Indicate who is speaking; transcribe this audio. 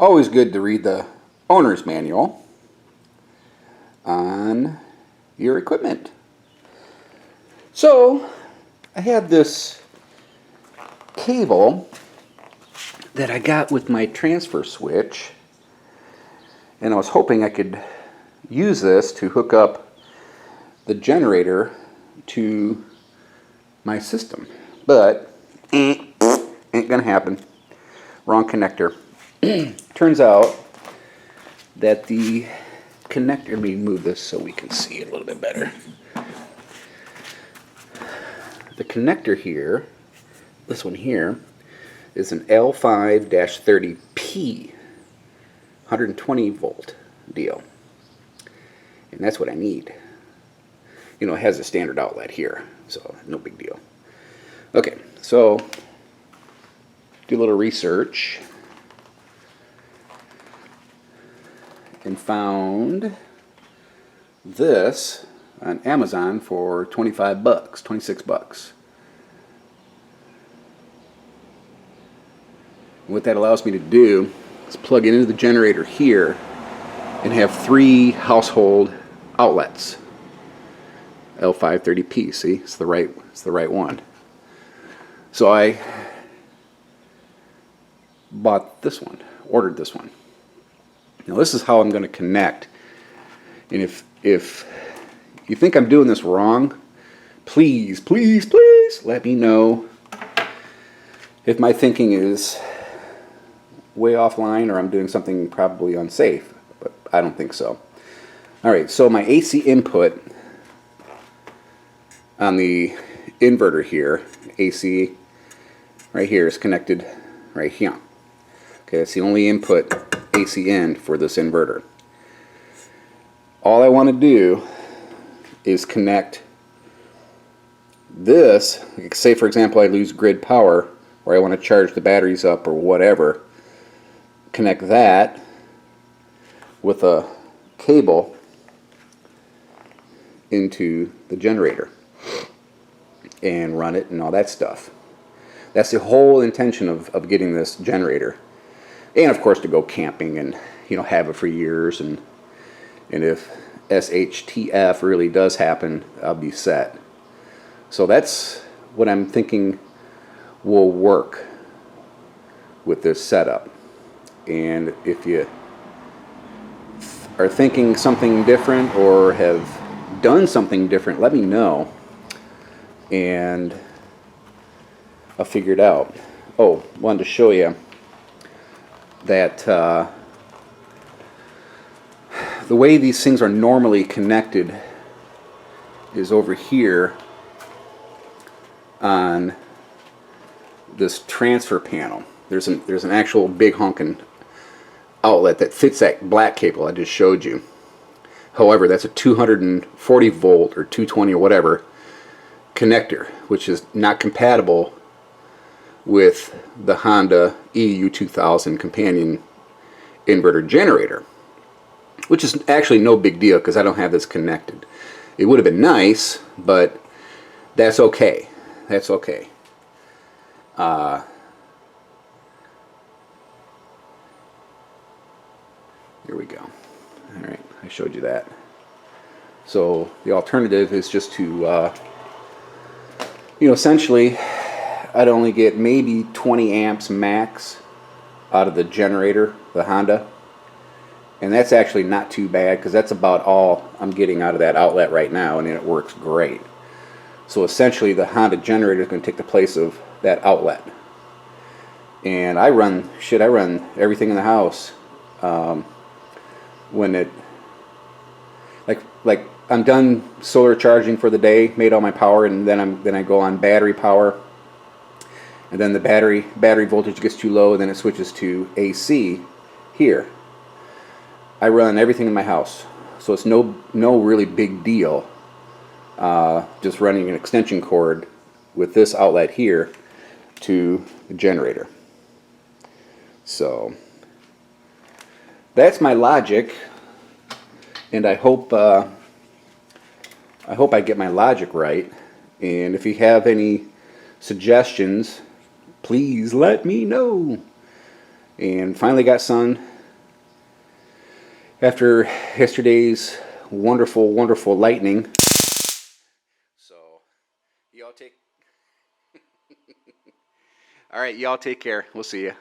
Speaker 1: always good to read the owner's manual on your equipment. So I had this cable that I got with my transfer switch, and I was hoping I could use this to hook up the generator to my system, but ain't gonna happen. Wrong connector. Turns out that the connector, let me move this so we can see it a little bit better. The connector here, this one here, is an L5-30P 120 volt deal, and that's what I need. You know, it has a standard outlet here, so no big deal. Okay, so do a little research and found this on Amazon for 25 bucks, 26 bucks. What that allows me to do is plug it into the generator here and have 3 household outlets. L530P, see, it's the right one. So I bought this one, ordered this one. Now this is how I'm going to connect. And if you think I'm doing this wrong, please let me know if my thinking is way offline or I'm doing something probably unsafe, but I don't think so. Alright, so my AC input on the inverter here, AC right here, is connected right here. Okay, that's the only input AC in for this inverter. All I want to do is connect this, like say for example I lose grid power or I want to charge the batteries up or whatever, connect that with a cable into the generator and run it and all that stuff. That's the whole intention of getting this generator. And of course to go camping and, you know, have it for years, and if SHTF really does happen, I'll be set. So that's what I'm thinking will work with this setup. And if you are thinking something different or have done something different, let me know and I'll figure it out. Oh, wanted to show you that the way these things are normally connected is over here on this transfer panel. There's an actual big honkin' outlet that fits that black cable I just showed you. However, that's a 240 volt or 220 or whatever connector, which is not compatible with the Honda EU2000 companion inverter generator, which is actually no big deal because I don't have this connected. It would have been nice, but that's okay. That's okay. Here we go. Alright, I showed you that. So the alternative is just to, you know, essentially I'd only get maybe 20 amps max out of the generator, the Honda. And that's actually not too bad because that's about all I'm getting out of that outlet right now, and it works great. So essentially the Honda generator is going to take the place of that outlet. And I run everything in the house when it, like I'm done solar charging for the day, made all my power, and then I go on battery power. And then the battery voltage gets too low, and then it switches to AC here. I run everything in my house, so it's no really big deal. Just running an extension cord with this outlet here to the generator. So that's my logic, and I hope I get my logic right. And if you have any suggestions, please let me know. And finally got sun after yesterday's wonderful, wonderful lightning. So, y'all take... All right, y'all take care. We'll see you.